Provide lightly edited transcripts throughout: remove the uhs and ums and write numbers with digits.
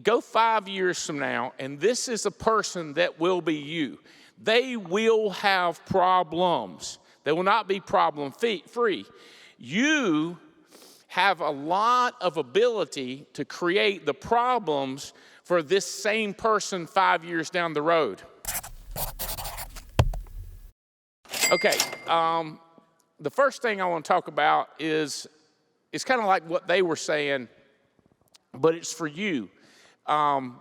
Go 5 years from now, and this is a person that will be you. They will have problems. They will not be problem-free. You have a lot of ability to create the problems for this same person 5 years down the road. Okay, the first thing I want to talk about is it's kind of like what they were saying, but it's for you. I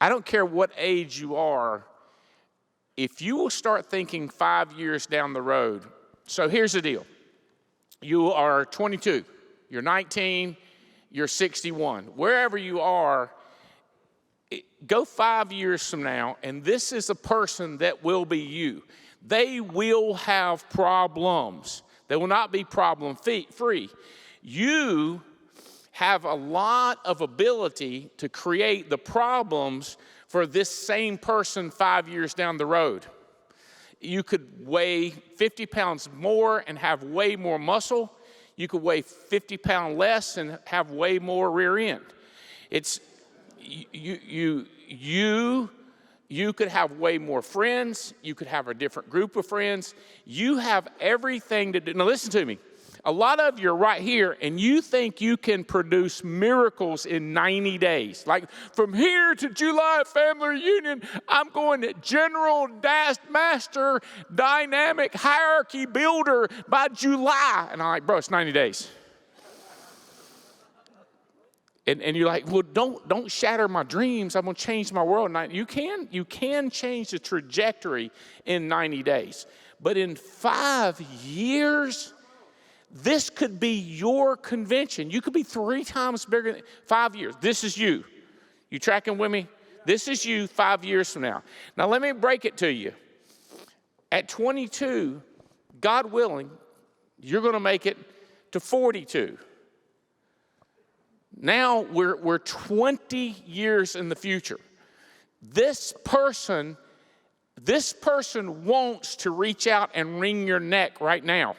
don't care what age you are, if you will start thinking 5 years down the road. So here's the deal. You are 22, you're 19, you're 61. Wherever you are, go 5 years from now, and this is a person that will be you. They will have problems. They will not be problem-free. You have a lot of ability to create the problems for this same person 5 years down the road. You could weigh 50 pounds more and have way more muscle. You could weigh 50 pounds less and have way more rear end. It's you could have way more friends. You could have a different group of friends. You have everything to do. Now listen to me. A lot of you are right here, and you think you can produce miracles in 90 days. Like, from here to July family reunion, I'm going to General Master Dynamic Hierarchy Builder by July. And I'm like, bro, it's 90 days. And you're like, well, don't shatter my dreams. I'm going to change my world. You can change the trajectory in 90 days. But in 5 years, this could be your convention. You could be 3 times bigger than 5 years. This is you. You tracking with me? This is you 5 years from now. Now, let me break it to you. At 22, God willing, you're going to make it to 42. Now we're 20 years in the future. This person wants to reach out and wring your neck right now.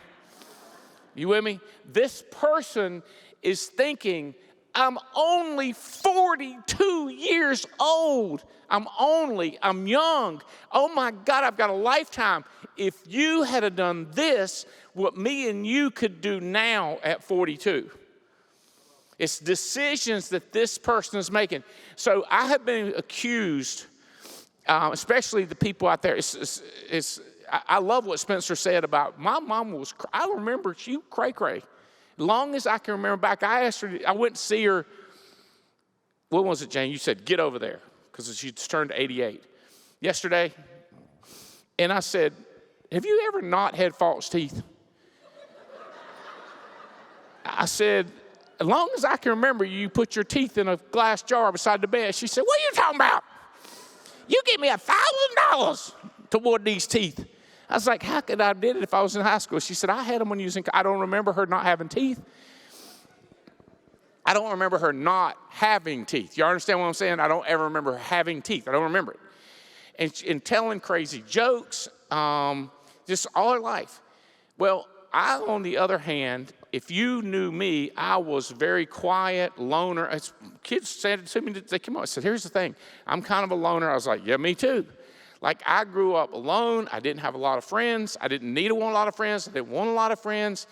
You with me? This person is thinking, I'm only 42 years old. I'm young. Oh my God, I've got a lifetime. If you had done this, what me and you could do now at 42. It's decisions that this person is making. So I have been accused, especially the people out there. I love what Spencer said about my mom was. I remember she cray-cray. Long as I can remember back, I asked her. I went to see her. What was it, Jane? You said get over there because she turned 88 yesterday. And I said, have you ever not had false teeth? I said, as long as I can remember, you put your teeth in a glass jar beside the bed. She said, what are you talking about? You give me $1,000 toward these teeth. I was like, how could I did it if I was in high school? She said, I had them when using, I don't remember her not having teeth. I don't remember her not having teeth. You understand what I'm saying? I don't ever remember her having teeth. I don't remember it. And telling crazy jokes, just all her life. Well, I, on the other hand, if you knew me, I was very quiet, loner. As kids said to me, they came up. I said, here's the thing. I'm kind of a loner. I was like, yeah, me too. Like, I grew up alone. I didn't have a lot of friends. I didn't need a lot of friends. I didn't want a lot of friends.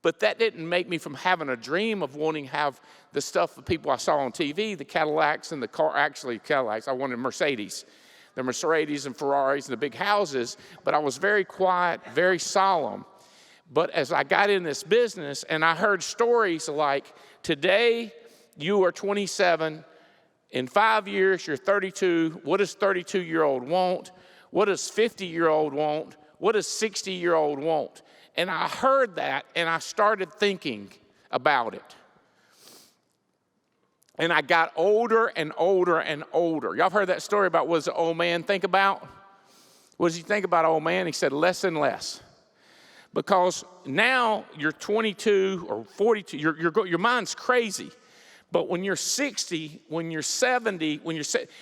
But that didn't make me from having a dream of wanting to have the stuff the people I saw on TV, the Cadillacs and the car, actually Cadillacs. I wanted Mercedes. The Mercedes and Ferraris and the big houses. But I was very quiet, very solemn. But as I got in this business and I heard stories like, today you are 27, in 5 years you're 32, what does 32-year-old want? What does 50-year-old want? What does 60-year-old want? And I heard that and I started thinking about it. And I got older and older and older. Y'all have heard that story about what does the old man think about? What does he think about, old man? He said less and less. Because now you're 22 or 42, your mind's crazy. But when you're 60, when you're 70,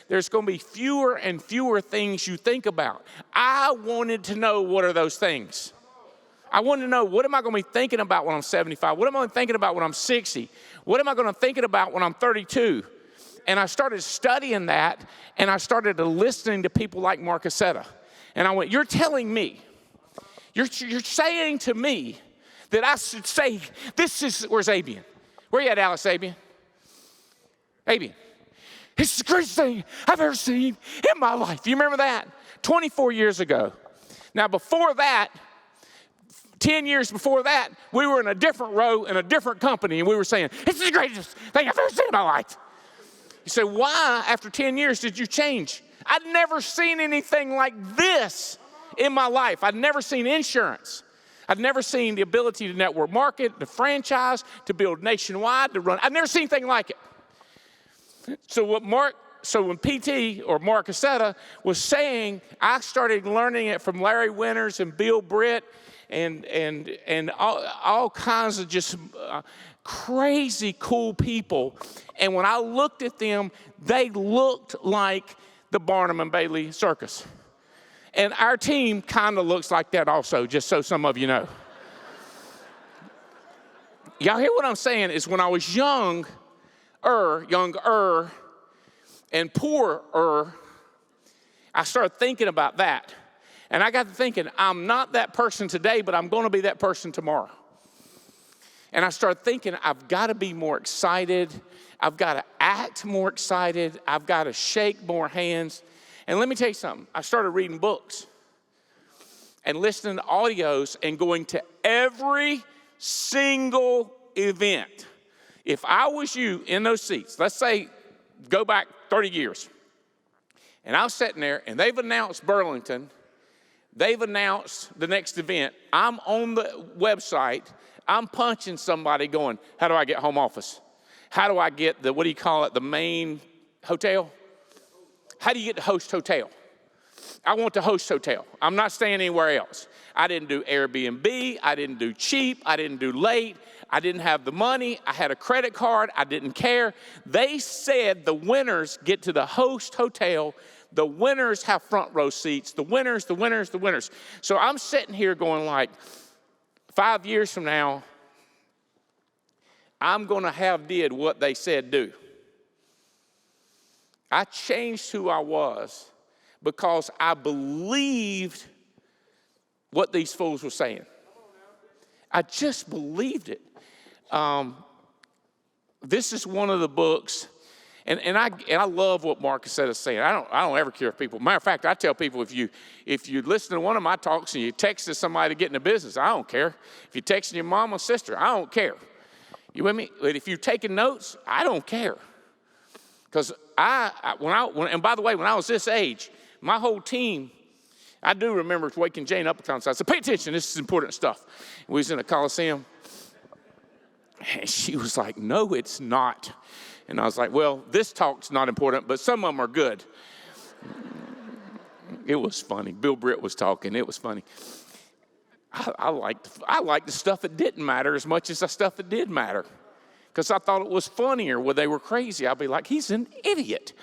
there's going to be fewer and fewer things you think about. I wanted to know what are those things. I wanted to know, what am I going to be thinking about when I'm 75? What am I thinking about when I'm 60? What am I going to thinking about when I'm 32? And I started studying that, and I started listening to people like Mark Aceta. And I went, you're telling me, you're saying to me that I should say, where's Abian? Where you at, Alex, Abian? Abian. It's the greatest thing I've ever seen in my life. You remember that? 24 years ago. Now, before that, 10 years before that, we were in a different row in a different company, and we were saying, it's the greatest thing I've ever seen in my life. You say, why, after 10 years, did you change? I'd never seen anything like this in my life. I'd never seen insurance. I'd never seen the ability to network market, to franchise, to build nationwide, to run. I'd never seen anything like it. So when PT or Mark Aceta was saying, I started learning it from Larry Winters and Bill Britt and all kinds of just crazy cool people. And when I looked at them, they looked like the Barnum and Bailey Circus. And our team kind of looks like that also, just so some of you know. Y'all hear what I'm saying? Is when I was younger and poorer, I started thinking about that. And I got to thinking, I'm not that person today, but I'm going to be that person tomorrow. And I started thinking, I've got to be more excited. I've got to act more excited. I've got to shake more hands. And let me tell you something. I started reading books and listening to audios and going to every single event. If I was you in those seats, let's say go back 30 years, and I was sitting there, and they've announced Burlington, they've announced the next event, I'm on the website, I'm punching somebody going, how do I get home office? How do I get the main hotel? How do you get the host hotel? I want the host hotel. I'm not staying anywhere else. I didn't do Airbnb. I didn't do cheap. I didn't do late. I didn't have the money. I had a credit card. I didn't care. They said the winners get to the host hotel. The winners have front row seats. The winners. So I'm sitting here going like, 5 years from now, I'm going to have did what they said do. I changed who I was because I believed what these fools were saying. I just believed it. This is one of the books, and I love what Mark Aceta is saying. I don't ever care if people. Matter of fact, I tell people if you listen to one of my talks and you text somebody to get in the business, I don't care. If you're texting your mom or sister, I don't care. You with me? But if you're taking notes, I don't care. Because and by the way, when I was this age, my whole team, I do remember waking Jane up and I said, pay attention, this is important stuff. We was in a Coliseum, and she was like, no, it's not. And I was like, well, this talk's not important, but some of them are good. It was funny. Bill Britt was talking. It was funny. I liked the stuff that didn't matter as much as the stuff that did matter. Because I thought it was funnier when they were crazy. I'd be like, he's an idiot.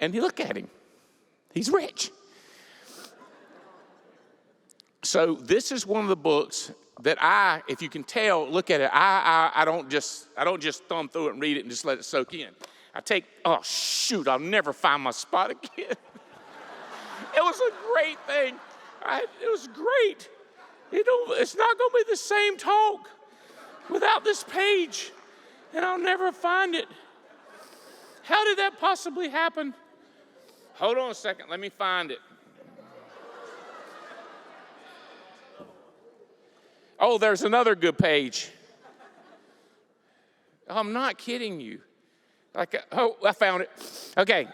And you look at him. He's rich. So this is one of the books that if you can tell, look at it, I don't just thumb through it and read it and just let it soak in. Oh shoot, I'll never find my spot again. It was a great thing. It was great. It's not going to be the same talk without this page, and I'll never find it. How did that possibly happen? Hold on a second, let me find it. Oh, there's another good page. I'm not kidding you. I found it. Okay.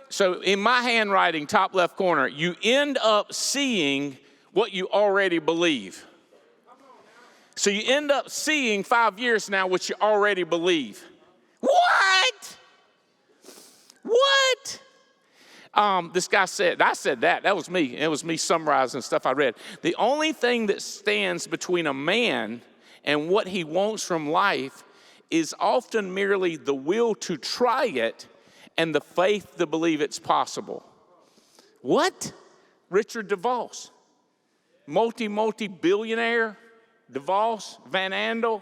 So in my handwriting, top left corner, you end up seeing what you already believe. So you end up seeing 5 years from now what you already believe. What? This guy said, I said that. That was me. It was me summarizing stuff I read. The only thing that stands between a man and what he wants from life is often merely the will to try it and the faith to believe it's possible. What? Richard DeVos. multi-billionaire, DeVos, Van Andel,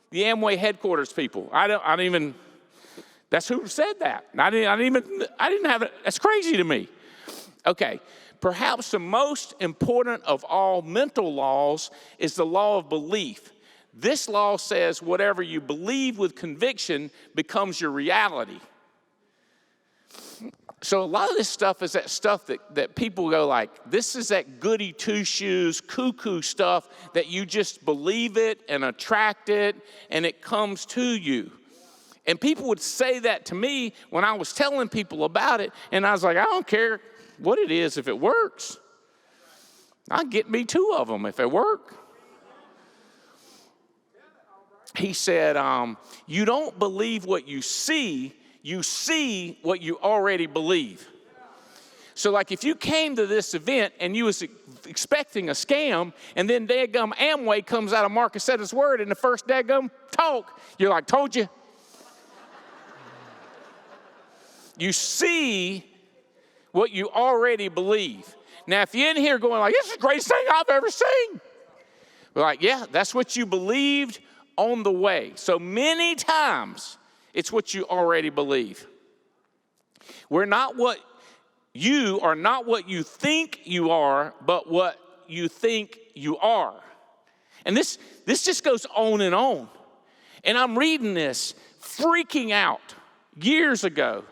the Amway headquarters people. I don't even, that's who said that. I didn't have it. That's crazy to me. Okay, perhaps the most important of all mental laws is the law of belief. This law says whatever you believe with conviction becomes your reality. So a lot of this stuff is that stuff that people go like, this is that goody two-shoes, cuckoo stuff that you just believe it and attract it and it comes to you. And people would say that to me when I was telling people about it, and I was like, I don't care what it is if it works. I'll get me 2 of them if it work. He said, you don't believe what you see what you already believe. So like if you came to this event and you was expecting a scam, and then dadgum Amway comes out of Marcus said his word in the first dadgum talk, you're like, told you. You see what you already believe. Now, if you're in here going like, this is the greatest thing I've ever seen. We're like, yeah, that's what you believed on the way. So many times, it's what you already believe. You are not what you think you are, but what you think you are. And this just goes on and on. And I'm reading this, freaking out years ago.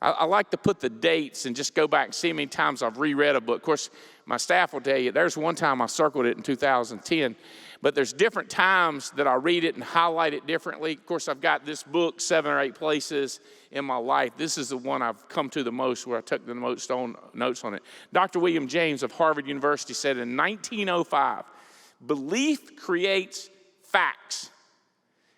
I like to put the dates and just go back and see how many times I've reread a book. Of course, my staff will tell you, there's one time I circled it in 2010, but there's different times that I read it and highlight it differently. Of course, I've got this book 7 or 8 places in my life. This is the one I've come to the most, where I took the most notes on it. Dr. William James of Harvard University said in 1905, belief creates facts.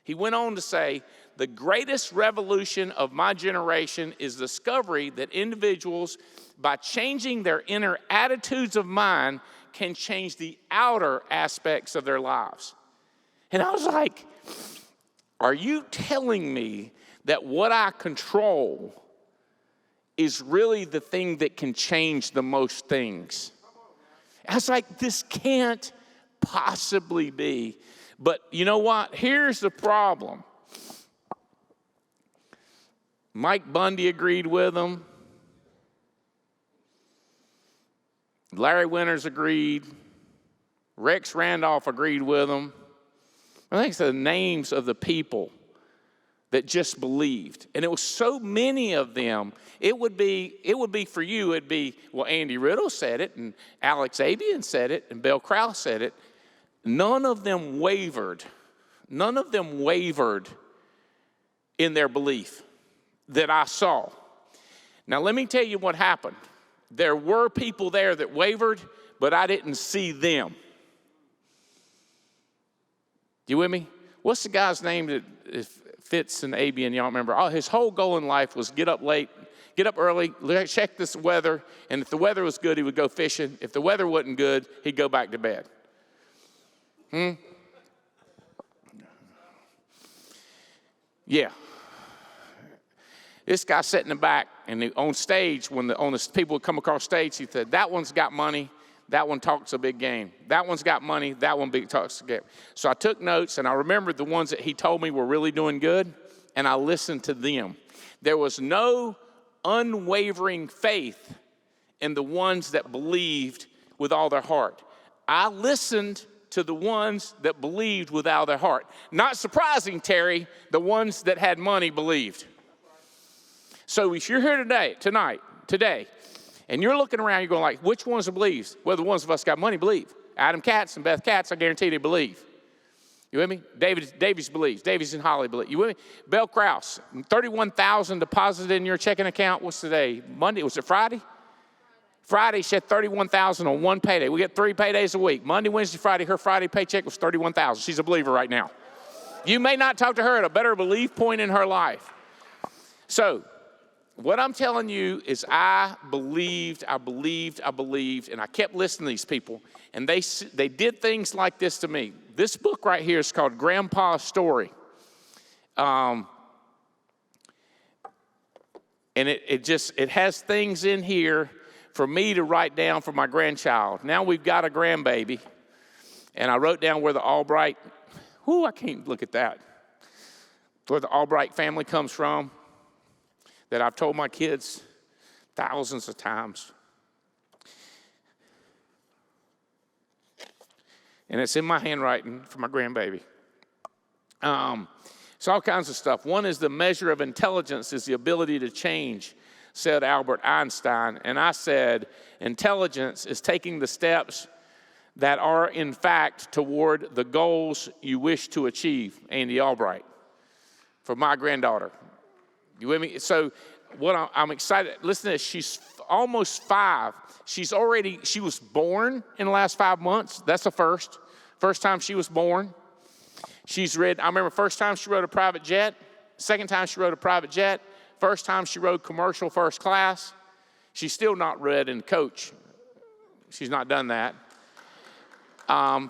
He went on to say, the greatest revolution of my generation is the discovery that individuals, by changing their inner attitudes of mind, can change the outer aspects of their lives. And I was like, are you telling me that what I control is really the thing that can change the most things? I was like, this can't possibly be. But you know what? Here's the problem. Mike Bundy agreed with him. Larry Winters agreed. Rex Randolph agreed with him. I think it's the names of the people that just believed. And it was so many of them, it would be for you, it'd be, well, Andy Riddle said it, and Alex Abian said it, and Bill Krause said it. None of them wavered. None of them wavered in their belief that I saw. Now, let me tell you what happened. There were people there that wavered, but I didn't see them. You with me? What's the guy's name that fits in Abian? Y'all remember? Oh, his whole goal in life was get up late, get up early, check this weather, and if the weather was good, he would go fishing. If the weather wasn't good, he'd go back to bed. Yeah. This guy sat in the back, and on stage, when the people would come across stage, he said, that one's got money, that one talks a big game. That one's got money, that one talks a game. So I took notes, and I remembered the ones that he told me were really doing good, and I listened to them. There was no unwavering faith in the ones that believed with all their heart. I listened to the ones that believed with all their heart. Not surprising, Terry, the ones that had money believed. So if you're here today, and you're looking around, you're going like, which ones believes? Well, the ones of us got money believe. Adam Katz and Beth Katz, I guarantee they believe. You with me? Davies believes. Davies and Holly believe. You with me? Bill Krause, $31,000 deposited in your checking account. What's today? Monday? Was it Friday? Friday, she had $31,000 on one payday. We get 3 paydays a week. Monday, Wednesday, Friday. Her Friday paycheck was $31,000. She's a believer right now. You may not talk to her at a better belief point in her life. So, what I'm telling you is I believed, and I kept listening to these people, and they did things like this to me. This book right here is called Grandpa's Story. And it has things in here for me to write down for my grandchild. Now we've got a grandbaby, and I wrote down where the Albright, I can't look at that, where the Albright family comes from, that I've told my kids thousands of times. And it's in my handwriting for my grandbaby. It's all kinds of stuff. One is the measure of intelligence is the ability to change, said Albert Einstein. And I said, intelligence is taking the steps that are in fact toward the goals you wish to achieve, Andy Albright, for my granddaughter. You with me? So what I'm excited, listen to this, she's almost 5. She was born in the last 5 months. That's the first time she was born. I remember first time she rode a private jet, second time she rode a private jet, first time she rode commercial first class. She's still not read in coach. She's not done that.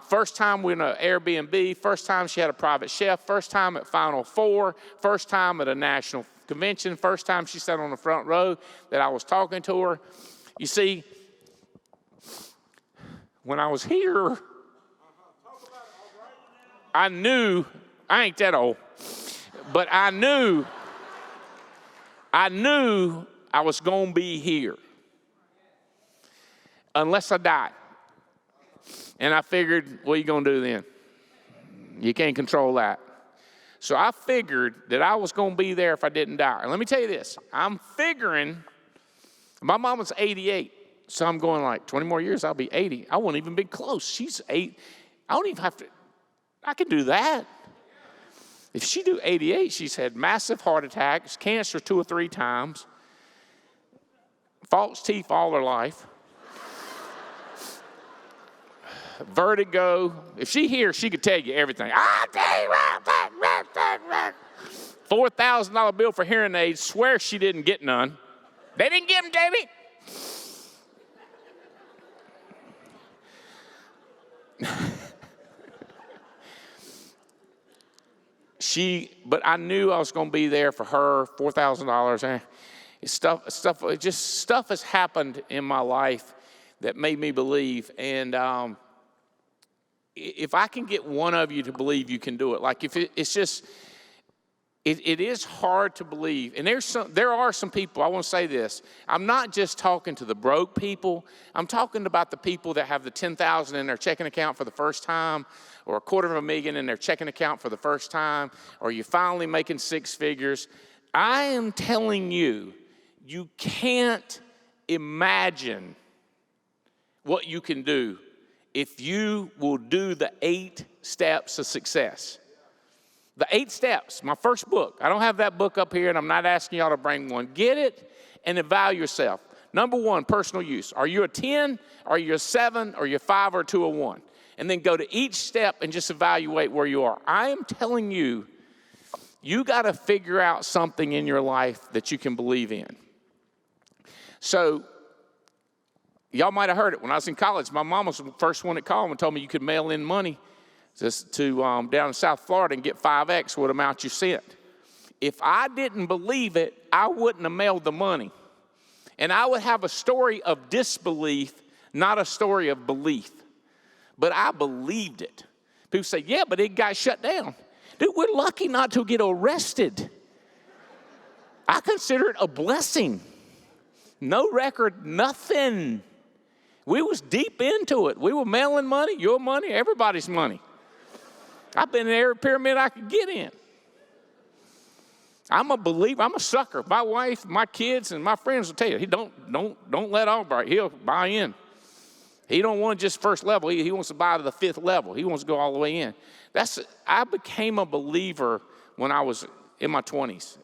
First time we in an Airbnb, first time she had a private chef, first time at Final Four, first time at a national convention, first time she sat on the front row that I was talking to her. You see, when I was here, I knew, I ain't that old, but I knew I was going to be here unless I died. And I figured, what are you going to do then? You can't control that. So I figured that I was going to be there if I didn't die. And let me tell you this. I'm figuring, my mom was 88. So I'm going like 20 more years, I'll be 80. I won't even be close. She's 8. I don't even have to, I can do that. If she do 88, she's had massive heart attacks, cancer 2 or 3 times, false teeth all her life. Vertigo. If she here, she could tell you everything. $4,000 bill for hearing aids. Swear she didn't get none. They didn't give them, Jamie. But I knew I was going to be there for her. $4,000. Stuff has happened in my life that made me believe. And if I can get one of you to believe, you can do it. Like if it's just, it is hard to believe. And there are some people, I want to say this. I'm not just talking to the broke people. I'm talking about the people that have the $10,000 in their checking account for the first time, or $250,000 in their checking account for the first time, or you're finally making 6 figures. I am telling you, you can't imagine what you can do if you will do the 8 steps of success. The 8 steps, my first book. I don't have that book up here, and I'm not asking y'all to bring one. Get it and evaluate yourself. Number 1, personal use. Are you a 10? Are you a 7? Are you a 5 or a 2 or 1? And then go to each step and just evaluate where you are. I am telling you, you got to figure out something in your life that you can believe in. So, y'all might have heard it. When I was in college, my mom was the first one that called and told me you could mail in money to down in South Florida and get 5X what amount you sent. If I didn't believe it, I wouldn't have mailed the money. And I would have a story of disbelief, not a story of belief. But I believed it. People say, yeah, but it got shut down. Dude, we're lucky not to get arrested. I consider it a blessing. No record, nothing. We was deep into it. We were mailing money, your money, everybody's money. I've been in every pyramid I could get in. I'm a believer. I'm a sucker. My wife, my kids, and my friends will tell you, don't let Albright. He'll buy in. He don't want just first level. He wants to buy to the 5th level. He wants to go all the way in. I became a believer when I was in my 20s.